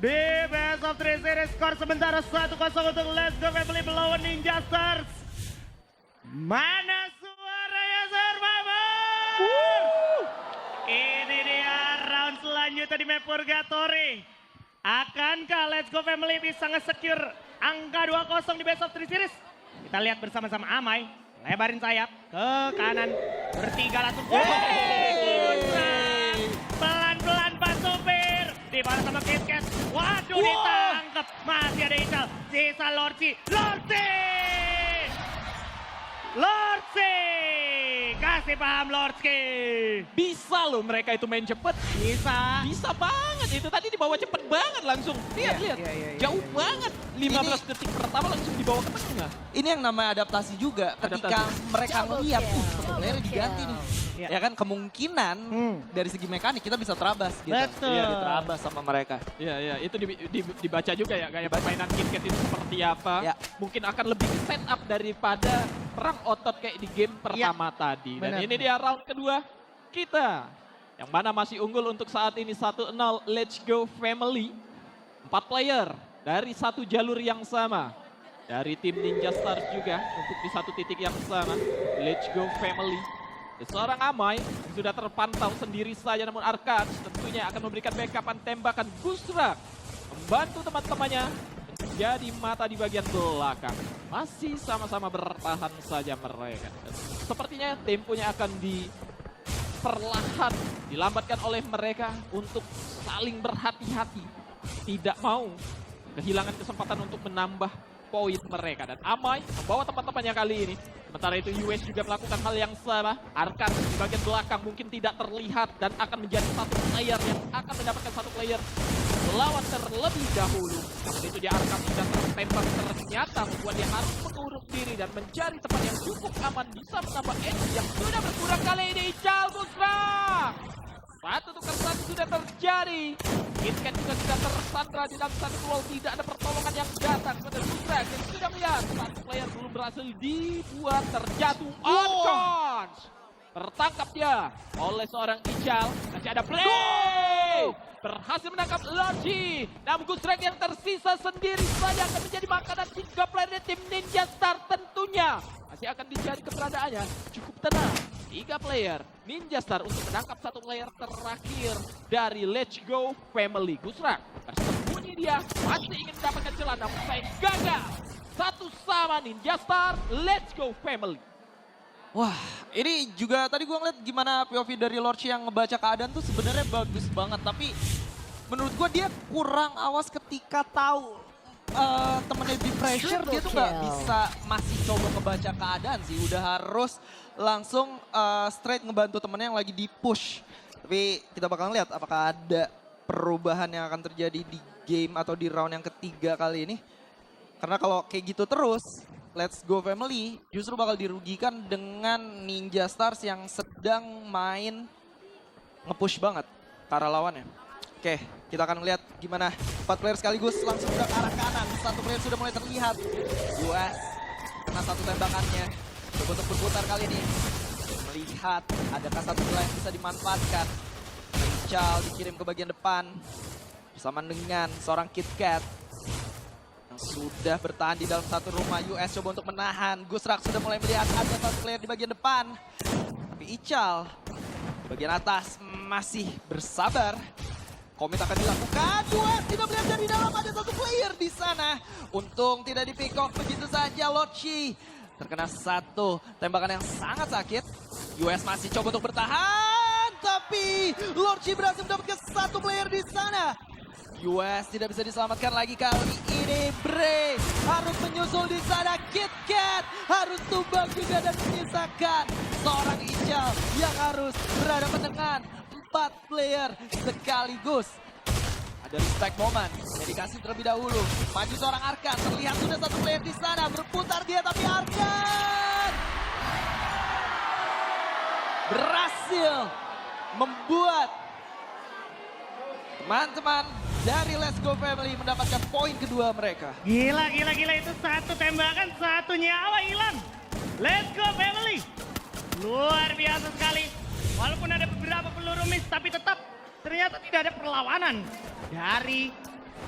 di Best of 3 Series. Skor sementara 1-0 untuk Let's Go Family melawan Ninja Stars. Mana suaranya Survivor? Ini dia round selanjutnya di map Purgatory. Akankah Let's Go Family bisa nge-secure angka 2-0 di Best of 3 Series? Kita lihat bersama-sama. Amai lebarin sayap ke kanan, bertiga langsung. Pelan-pelan Pak Supir, dibalas sama Kitcat. Waduh, ditangkap. Masih ada Ical, sisa Lordsi. Kasih paham Lordski. Bisa loh mereka itu main cepet. Bisa banget. Itu tadi dibawa cepet banget langsung. Lihat. Jauh banget. 15 detik pertama langsung dibawa ke tengah. Ini yang namanya adaptasi juga. Ketika mereka ngeliat, satu player diganti nih. Ya kan kemungkinan dari segi mekanik kita bisa terabas gitu. Betul. Iya, diterabas sama mereka. Iya, itu dibaca juga ya gaya permainan KitKat itu seperti apa. Ya. Mungkin akan lebih set up daripada perang otot kayak di game pertama tadi. Dan Benar. ini dia round kedua kita. Yang mana masih unggul untuk saat ini 1-0 Let's Go Family. 4 player dari satu jalur yang sama. Dari tim Ninja Stars juga untuk di satu titik yang sama. Let's Go Family. Seorang Amai yang sudah terpantau sendiri saja, namun Arkan tentunya akan memberikan backupan tembakan Gusrak. Membantu teman-temannya menjadi mata di bagian belakang. Masih sama-sama bertahan saja mereka. Sepertinya temponya akan diperlahan, dilambatkan oleh mereka untuk saling berhati-hati. Tidak mau kehilangan kesempatan untuk menambah poin mereka. Dan Amai membawa teman-temannya kali ini. Sementara itu US juga melakukan hal yang sama. Arkan di bagian belakang mungkin tidak terlihat dan akan menjadi satu player yang akan mendapatkan satu player melawan terlebih dahulu. Namun itu dia Arkan sudah tertembak, ternyata membuat dia harus mengurung diri dan mencari tempat yang cukup aman bisa menambah edge yang sudah berkurang kali ini. Ical Busra! Satu tukar satu sudah terjadi. KitKat juga sudah tersandra di dalam satu wall. Tidak ada pertolongan yang datang kepada Busra. Dan sudah melihat satu player belum berhasil dibuat terjatuh. Uncons! Tertangkap dia oleh seorang Ical. Masih ada play! Berhasil menangkap Logi. Namun Gusrek yang tersisa sendiri saja akan menjadi makanan 3 player dari tim Ninja Star tentunya. Masih akan dicari keberadaannya. Cukup tenang. 3 player Ninja Star untuk menangkap satu player terakhir dari Let's Go Family. Gusrak bersembunyi dia. Masih ingin mendapatkan celah namun saya gagal. Satu sama Ninja Star. Let's Go Family. Wah, ini juga tadi gue ngeliat gimana POV dari Lordsi yang ngebaca keadaan tuh sebenarnya bagus banget. Tapi menurut gue dia kurang awas ketika tahu temennya di pressure. Dia tuh nggak bisa masih coba ngebaca keadaan sih. Udah harus langsung straight ngebantu temennya yang lagi di push. Tapi kita bakal lihat apakah ada perubahan yang akan terjadi di game atau di round yang ketiga kali ini. Karena kalau kayak gitu terus, Let's Go Family justru bakal dirugikan dengan Ninja Stars yang sedang main nge-push banget ke arah lawannya. Oke, kita akan lihat gimana 4 player sekaligus langsung ke arah kanan. Satu player sudah mulai terlihat. US kena satu tembakannya. Coba untuk berputar kali ini. Melihat adakah satu wilayah yang bisa dimanfaatkan. Ical dikirim ke bagian depan. Bersama dengan seorang KitKat. Sudah bertahan di dalam satu rumah. US coba untuk menahan. Gusrak sudah mulai melihat ada satu player di bagian depan. Tapi Ical di bagian atas masih bersabar. Komit akan dilakukan. US tidak melihat dari dalam ada satu player di sana. Untung tidak di pick off begitu saja. Lordsi terkena satu tembakan yang sangat sakit. US masih coba untuk bertahan. Tapi Lordsi berhasil mendapatkan satu player di sana. US tidak bisa diselamatkan lagi kali ini. Bre harus menyusul di sana. KitKat harus tumbang juga dan menyisakan seorang Ical yang harus berhadapan dengan 4 player sekaligus. Ada respect moment yang dikasih terlebih dahulu. Maju seorang Arkan, terlihat sudah satu player di sana. Berputar dia tapi Arkan berhasil membuat teman-teman dari Let's Go Family mendapatkan poin kedua mereka. Gila itu satu tembakan, satu nyawa hilang. Let's Go Family. Luar biasa sekali. Walaupun ada beberapa peluru miss, tapi tetap ternyata tidak ada perlawanan dari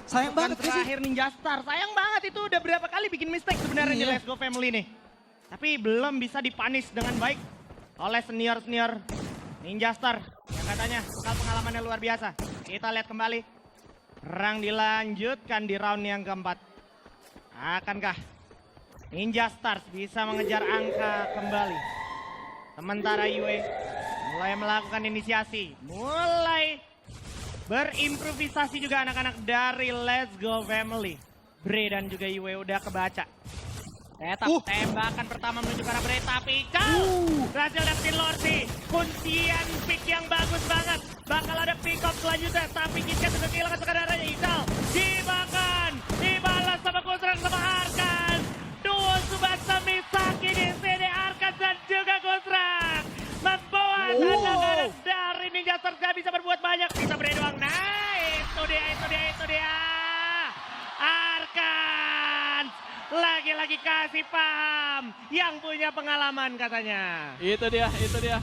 Sayang Bukan banget gak sih? terakhir Ninja Star. Sayang banget itu udah berapa kali bikin mistake sebenarnya di Iya. Let's Go Family nih. Tapi belum bisa dipanis dengan baik oleh senior-senior Ninja Star. Yang katanya bekal pengalamannya luar biasa. Kita lihat kembali. Perang dilanjutkan di round yang keempat. Akankah Ninja Stars bisa mengejar angka kembali? Sementara Yue mulai melakukan inisiasi. Mulai berimprovisasi juga anak-anak dari Let's Go Family. Bre dan juga Yue udah kebaca. Tetap tembakan pertama menuju ke arah Bre, tapi berhasil dapetin Lorsi. Kuncian pick yang bagus banget. Bakal ada pick up selanjutnya, tapi Kitkat sudah kehilangan sekedaranya. Ical dimakan, dibalas sama Gusrak sama Arkan. Duo Tsubasa Misaki di sini, Arkan dan juga Gusrak membuat anak-anak dari Ninja Stars gak bisa berbuat banyak. Bisa Bre doang. Nah, itu dia. Arkan lagi-lagi kasih paham yang punya pengalaman katanya. Itu dia.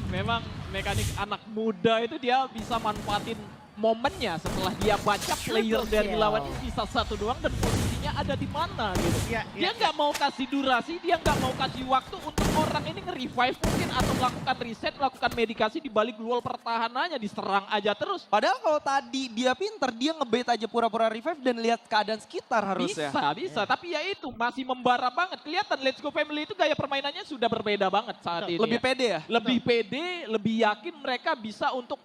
Memang mekanik anak muda itu dia bisa manfaatin momennya setelah dia baca player dari lawannya sisa satu doang dan posisinya ada di mana gitu. Dia nggak mau kasih durasi, dia nggak mau kasih waktu untuk orang ini nge-revive mungkin atau melakukan reset, melakukan medikasi di balik wall pertahanannya, diserang aja terus. Padahal kalau tadi dia pinter, dia ngebait aja pura-pura revive dan lihat keadaan sekitar harusnya. Bisa. Tapi ya itu masih membara banget. Kelihatan Let's Go Family itu gaya permainannya sudah berbeda banget saat ini. Lebih pede ya? Lebih pede, lebih yakin mereka bisa untuk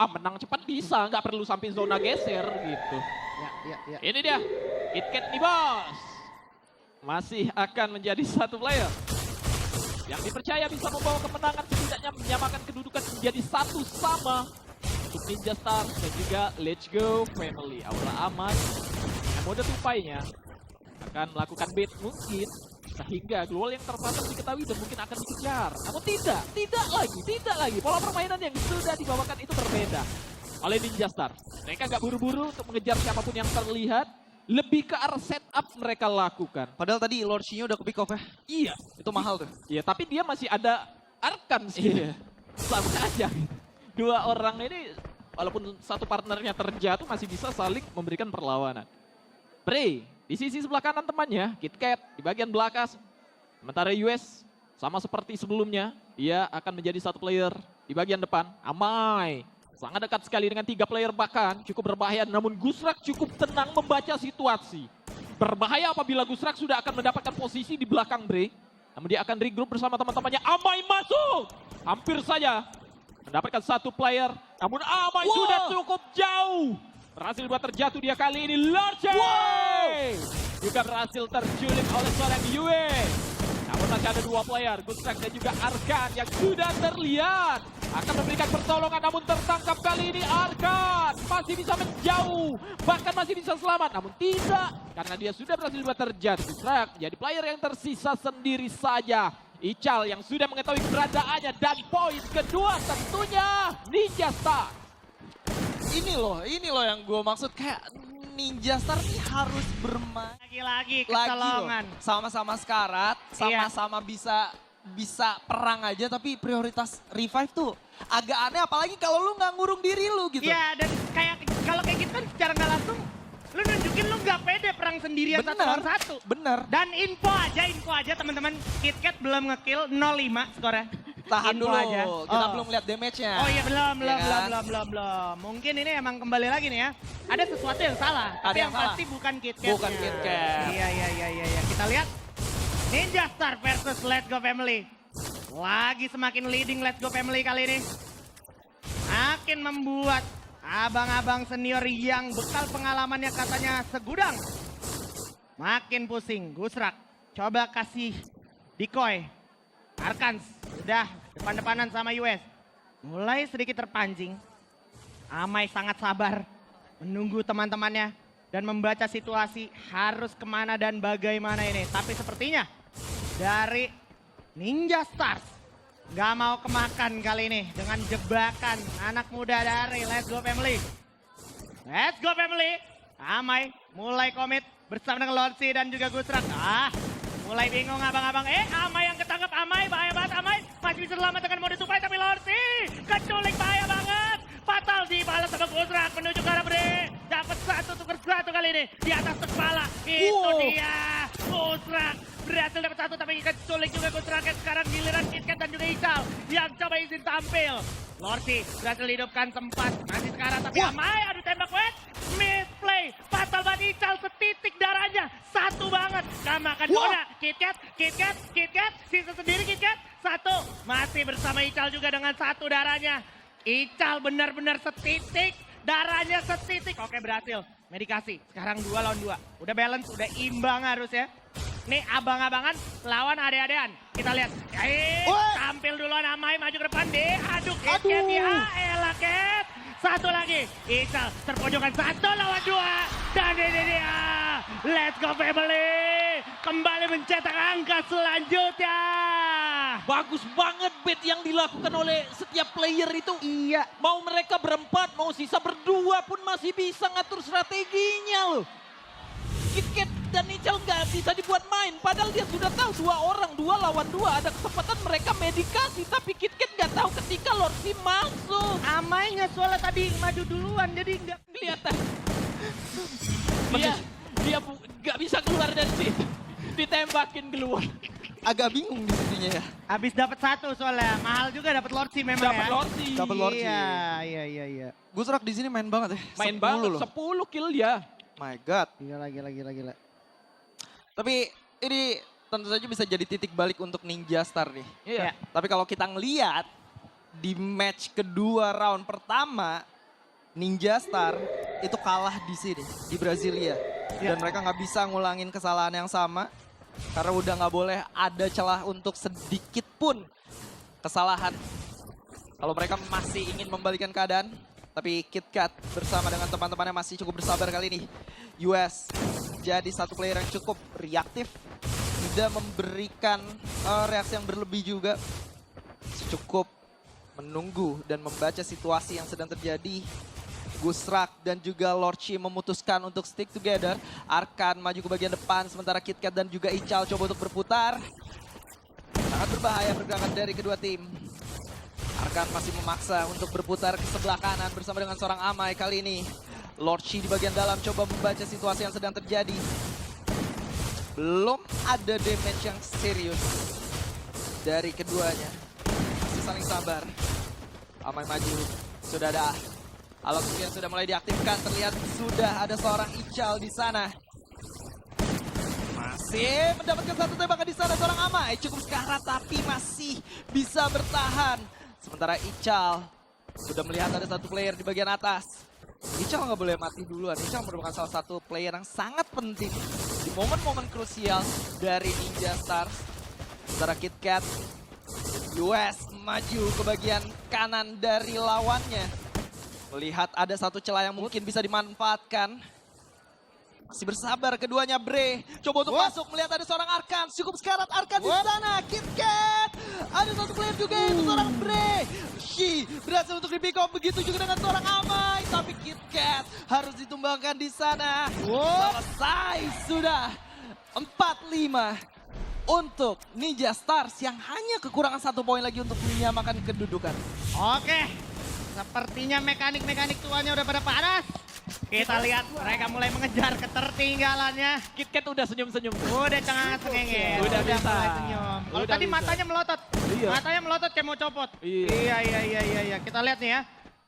menang cepat bisa, nggak perlu sampai zona geser gitu. Ya. Ini dia, KitKat nih bos. Masih akan menjadi satu player yang dipercaya bisa membawa kemenangan, setidaknya menyamakan kedudukan menjadi satu sama untuk Ninja Stars dan juga Let's Go Family. Aura aman, yang mode tupainya akan melakukan bait mungkin sehingga global yang terpasang diketahui dan mungkin akan dikejar. Namun tidak lagi. Pola permainan yang sudah dibawakan itu berbeda oleh Ninja Stars. Mereka nggak buru-buru untuk mengejar siapapun yang terlihat, lebih ke arah setup mereka lakukan. Padahal tadi Lord Shinyo udah ke pick off ya. Iya, Itu mahal tuh. iya, tapi dia masih ada Arkan sih. Sama aja. Dua orang ini walaupun satu partnernya terjatuh masih bisa saling memberikan perlawanan. Bre di sisi sebelah kanan temannya, KitKat di bagian belakang. Sementara US sama seperti sebelumnya, dia akan menjadi satu player di bagian depan. Amai sangat dekat sekali dengan 3 player bahkan cukup berbahaya. Namun Gusrak cukup tenang membaca situasi. Berbahaya apabila Gusrak sudah akan mendapatkan posisi di belakang Bre. Namun dia akan regroup bersama teman-temannya. Amai masuk, hampir saja mendapatkan satu player. Namun Amai sudah cukup jauh. Berhasil buat terjatuh dia kali ini. Lorce juga berhasil terculik oleh seorang Yue. Namun masih ada 2 player, Gusrak dan juga Arkan yang sudah terlihat akan memberikan pertolongan. Namun tertangkap kali ini Arkan masih bisa menjauh, bahkan masih bisa selamat. Namun tidak, karena dia sudah berhasil buat terjatuh. Gusrak jadi player yang tersisa sendiri saja. Ical yang sudah mengetahui keberadaannya dan poin kedua tentunya Ninja Stars. Ini loh yang gue maksud, kayak Ninja Stars ini harus bermain Lagi-lagi lagi kecolongan. loh. Sama-sama sekarat, sama-sama bisa perang aja, tapi prioritas revive tuh agak aneh, apalagi kalau lu nggak ngurung diri lu gitu. Iya, dan kalau kayak gitu kan secara nggak langsung lu nunjukin lu nggak pede perang sendirian satu lawan satu. Bener. Dan info aja teman-teman, KitKat belum nge-kill 05 skornya. Tahan Info dulu, aja. kita belum lihat damage-nya. Oh iya belum. kan? Mungkin ini emang kembali lagi nih ya. Ada sesuatu yang salah. Ada Tapi yang yang salah. pasti bukan KitKat. Bukan KitKat. Iya. Kita lihat Ninja Star versus Let's Go Family. Lagi semakin leading Let's Go Family kali ini. Makin membuat abang-abang senior yang bekal pengalamannya katanya segudang. Makin pusing. Gusrak coba kasih decoy. Arkans udah depan-depanan sama US. Mulai sedikit terpancing. Amai sangat sabar menunggu teman-temannya dan membaca situasi harus kemana dan bagaimana ini. Tapi sepertinya dari Ninja Stars gak mau kemakan kali ini dengan jebakan anak muda dari Let's Go Family. Let's Go Family. Amai mulai komit bersama dengan Lorsi dan juga Gusrak. Mulai bingung abang-abang. Amai yang ketangkap. Amai, bahaya banget Amai. Masih bisa selamat dengan mode tupai tapi Lorsi keculik, bahaya banget. Fatal dibalas sama Gusrak menuju ke arah Bre. dapat satu tukar satu kali ini di atas kepala. Itu dia. Gusrak berhasil dapat satu tapi ikan sulit juga Gusrak. Sekarang giliran KitKat dan juga Ical yang coba izin tampil. Lorsi berhasil hidupkan sempat masih sekarang tapi Amai adu tembak wet. Misplay fatal banget Ical setitik darahnya satu banget. Kamakan Dona. KitKat sisa sendiri KitKat. Satu masih bersama Ical juga dengan satu darahnya. Ical benar-benar setitik. Darahnya setitik. Oke berhasil. Medikasi. Sekarang 2 lawan 2. Udah balance, udah imbang harus ya. Nih abang-abangan lawan ade-adean. Kita lihat. Tampil duluan Amai maju ke depan deh. Aduh Cat ya. Elah Cat. Satu lagi. Ical terpojokan 1 lawan 2. Dan ini dia. Let's go family. Kembali mencetak angka selanjutnya. Bagus banget bet yang dilakukan oleh setiap player itu. Iya. Mau mereka berempat, mau sisa berdua pun masih bisa ngatur strateginya loh. KitKat dan Ical nggak bisa dibuat main. Padahal dia sudah tahu 2 orang, 2 lawan 2. Ada kesempatan mereka medikasi. Tapi KitKat nggak tahu ketika Lorsi masuk. Amainya soalnya tadi maju duluan jadi nggak Kelihatan. Dia nggak bisa keluar dari situ. Ditembakin keluar. Agak bingung di situnya ya. habis dapat satu soalnya. Mahal juga dapat Lorsi memang Dapat ya. Lorsi. Dapat Lorsi. Iya. Gusrak di sini main banget ya. Main 10 banget, loh. 10 kill dia. My God. Gila. Tapi ini tentu saja bisa jadi titik balik untuk Ninja Star nih. Iya. Tapi kalau kita ngeliat di match kedua round pertama, Ninja Star itu kalah di sini, di Brasilia. Dan mereka nggak bisa ngulangin kesalahan yang sama. Karena udah nggak boleh ada celah untuk sedikit pun kesalahan. Kalau mereka masih ingin membalikan keadaan, tapi KitKat bersama dengan teman-temannya masih cukup bersabar kali ini. US jadi satu player yang cukup reaktif, tidak memberikan reaksi yang berlebih juga. Cukup menunggu dan membaca situasi yang sedang terjadi. Gusrak dan juga Lorchi memutuskan untuk stick together. Arkan maju ke bagian depan, sementara KitKat dan juga Ical coba untuk berputar. Sangat berbahaya pergerakan dari kedua tim. Arkan masih memaksa untuk berputar ke sebelah kanan bersama dengan seorang Amai kali ini. Lorchi di bagian dalam coba membaca situasi yang sedang terjadi. Belum ada damage yang serius dari keduanya. Masih saling sabar. Amai maju, sudah ada alat yang sudah mulai diaktifkan. Terlihat sudah ada seorang Ical di sana. Masih mendapatkan satu tembakan di sana seorang Amai. Cukup sekarat tapi masih bisa bertahan. Sementara Ical sudah melihat ada satu player di bagian atas. Ical nggak boleh mati duluan. Ical merupakan salah satu player yang sangat penting di momen-momen krusial dari Ninja Stars. Sementara KitKat, US maju ke bagian kanan dari lawannya. Melihat ada satu celah yang mungkin bisa dimanfaatkan. Masih bersabar keduanya Bre. Coba untuk masuk, melihat ada seorang Arkan. Cukup sekarat Arkan di sana. KitKat. Ada satu player juga itu seorang Bre. Shi berhasil untuk di-pick off. Begitu juga dengan seorang Amai. Tapi KitKat harus ditumbangkan di sana. Selesai sudah. 4-5 untuk Ninja Stars yang hanya kekurangan 1 poin lagi untuk menyamakan kedudukan. Oke. Sepertinya mekanik-mekanik tuanya udah pada panas. Kita lihat mereka mulai mengejar ketertinggalannya. KitKat udah senyum-senyum. Udah cengenges. Udah bisa. mulai senyum. Kalau Udah tadi bisa. matanya melotot. Iya. Matanya melotot kayak mau copot. Iya. Iya. Kita lihat nih ya.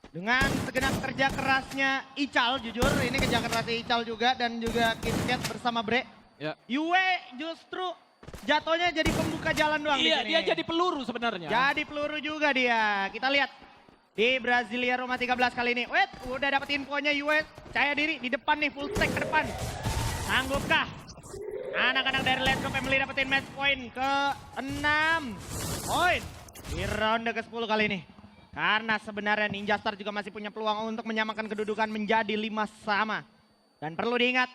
Dengan segenap kerja kerasnya Ical, jujur ini kerja kerasnya Ical juga dan juga KitKat bersama Bre. Ya. Yue justru jatuhnya jadi pembuka jalan doang di Iya, sini. dia jadi peluru sebenarnya. Jadi peluru juga dia. Kita lihat di Brasilia Roma 13 kali ini. Wait, udah dapat infonya US. Percaya diri di depan nih, full stack ke depan. Sanggupkah anak-anak dari Let's Go Family dapetin match point ke-6 poin di ronde ke-10 kali ini. Karena sebenarnya Ninja Star juga masih punya peluang untuk menyamakan kedudukan menjadi 5 sama. Dan perlu diingat,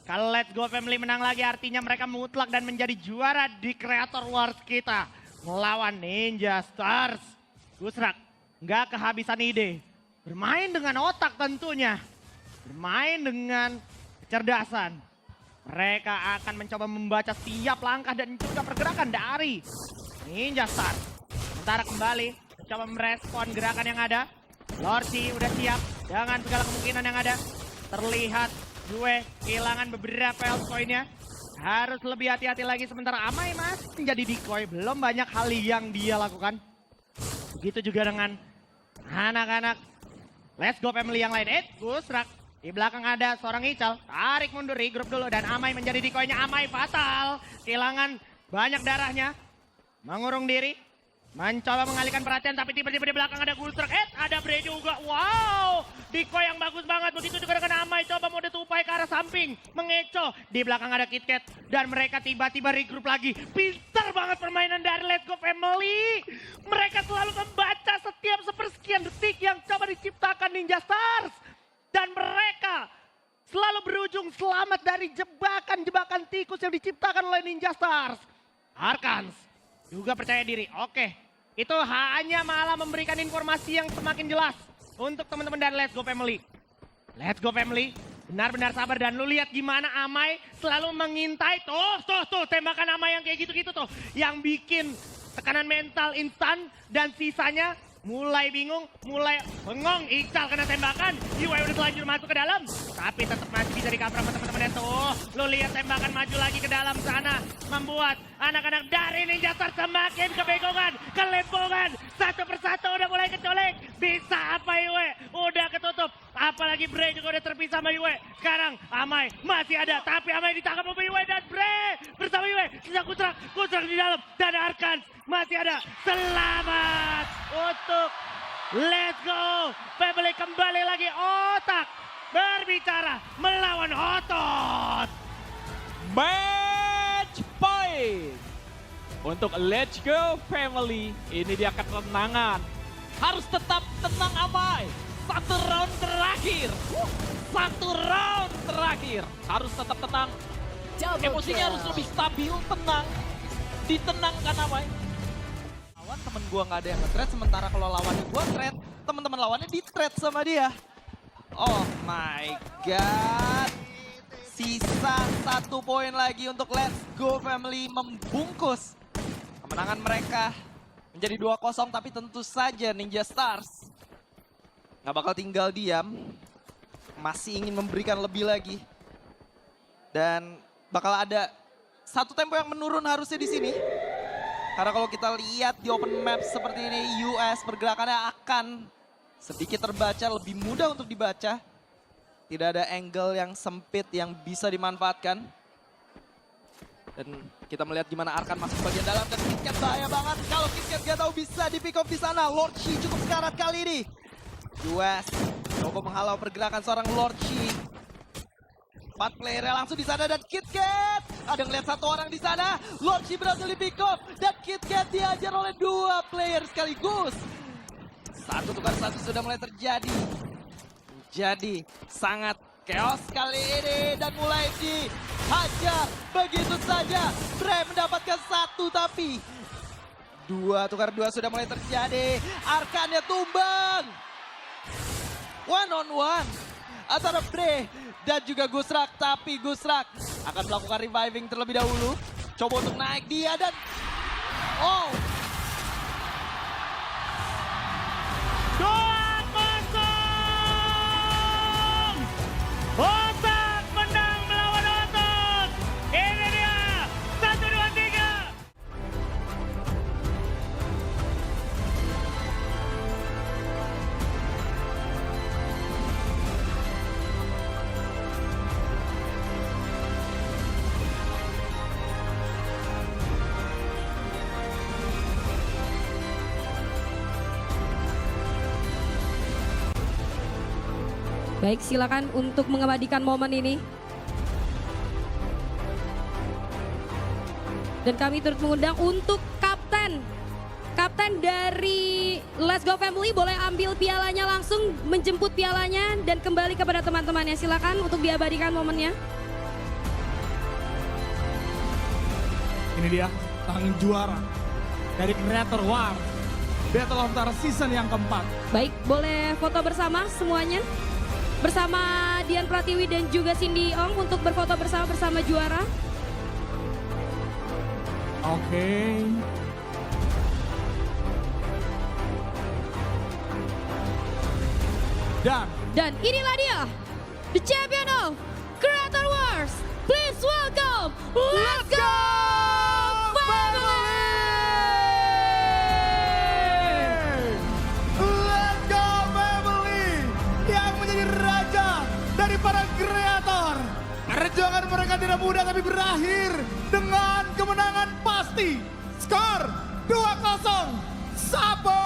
kalau Let's Go Family menang lagi artinya mereka mutlak dan menjadi juara di Creator Wars kita. Melawan Ninja Stars. Gusrak nggak kehabisan ide. Bermain dengan otak tentunya. Bermain dengan kecerdasan. Mereka akan mencoba membaca setiap langkah dan juga pergerakan dari Ninja Stars. Sementara kembali mencoba merespon gerakan yang ada. Lorsi udah siap dengan segala kemungkinan yang ada. terlihat gue kehilangan beberapa health point-nya. Harus lebih hati-hati lagi sementara Amai masih menjadi decoy. Belum banyak hal yang dia lakukan. Begitu juga dengan anak-anak Let's Go Family yang lain. Gusrak. Di belakang ada seorang Ical. Tarik mundur, regroup dulu. Dan Amai menjadi decoy-nya. Amai fatal. Kehilangan banyak darahnya. Mengurung diri. Mencoba mengalihkan perhatian, tapi tiba-tiba di belakang ada Gusrak. Ada Bre juga. Wow, decoy yang bagus banget. Begitu juga dengan Amai, coba mode tupai ke arah samping. Mengecoh. Di belakang ada KitKat. Dan mereka tiba-tiba regroup lagi. Pintar banget permainan dari Let's Go Family. Mereka selalu membaca setiap sepersekian detik yang coba diciptakan Ninja Stars. Dan mereka selalu berujung selamat dari jebakan-jebakan tikus yang diciptakan oleh Ninja Stars. Arkans juga percaya diri. Oke, itu hanya malah memberikan informasi yang semakin jelas untuk teman-teman dari Let's Go Family. Let's Go Family benar-benar sabar dan lu lihat gimana Amai selalu mengintai. Tuh tembakan Amai yang kayak gitu-gitu tuh. Yang bikin tekanan mental instan dan sisanya mulai bingung, mulai bengong. Ical kena tembakan, Yue udah selanjutnya masuk ke dalam. Tapi tetap masih bisa dikapra sama teman-temannya tuh. Lu lihat tembakan maju lagi ke dalam sana. Membuat anak-anak dari Ninja Stars semakin kebegongan, kelembongan. Satu persatu udah mulai kecolek. Bisa apa Yue? Udah ketutup. Apalagi Bre juga udah terpisah sama Yue. Sekarang Amai masih ada. Tapi Amai ditangkap oleh Yue dan Bre bersama Yue. Sisa Gusrak di dalam. Dan Arkans masih ada. Selamat untuk Let's Go Family kembali lagi. Otak berbicara melawan otot. Match point untuk Let's Go Family. Ini dia ketenangan. Harus tetap tenang Amai. Satu round terakhir. Satu round terakhir. Harus tetap tenang. Emosinya harus lebih stabil, tenang. Ditenangkan Amai. Lawan temen gua nggak ada yang nge-thread, sementara kalau lawannya gua thread, teman-teman lawannya di-thread sama dia. Oh my god. Sisa 1 poin lagi untuk Let's Go Family membungkus kemenangan mereka menjadi 2-0, tapi tentu saja Ninja Stars nggak bakal tinggal diam. Masih ingin memberikan lebih lagi. Dan bakal ada satu tempo yang menurun harusnya di sini. Karena kalau kita lihat di open map seperti ini, US pergerakannya akan sedikit terbaca, lebih mudah untuk dibaca. Tidak ada angle yang sempit yang bisa dimanfaatkan. Dan kita melihat gimana Arkan masuk bagian dalam dan KitKat bahaya banget. Kalau KitKat gak tahu bisa di pick off di sana. Lord Shi cukup sekarat kali ini. US coba menghalau pergerakan seorang Lord Shi. 4 playernya langsung di sana dan KitKat ada ngeliat satu orang di sana. Lord Shi berhasil di pick off dan KitKat diajar oleh 2 player sekaligus. Satu tukar satu sudah mulai terjadi. Jadi sangat chaos kali ini dan mulai dihajar begitu saja. Bre mendapatkan 1 tapi 2 tukar 2 sudah mulai terjadi. Arkannya tumbang. 1-on-1 antara Bre dan juga Gusrak, tapi Gusrak akan melakukan reviving terlebih dahulu. Coba untuk naik dia dan oh, 2-0. Otak menang melawan otot. Ini dia 1, 2, 3. Baik, silakan untuk mengabadikan momen ini. Dan kami turut mengundang untuk kapten. Kapten dari Let's Go Family boleh ambil pialanya langsung, menjemput pialanya dan kembali kepada teman-temannya. Silakan untuk diabadikan momennya. Ini dia sang juara dari Creator War Battle of Star season yang keempat. Baik, boleh foto bersama semuanya. Bersama Dian Pratiwi dan juga Cindy Ong untuk berfoto bersama juara. Oke. Dan inilah dia the champion of Creator Wars. Please welcome, Let's Go Family! Let's Go Family yang menjadi raja dari para kreator. Perjuangan mereka tidak mudah tapi berakhir dengan kemenangan pasti. Skor 2-0 Sapo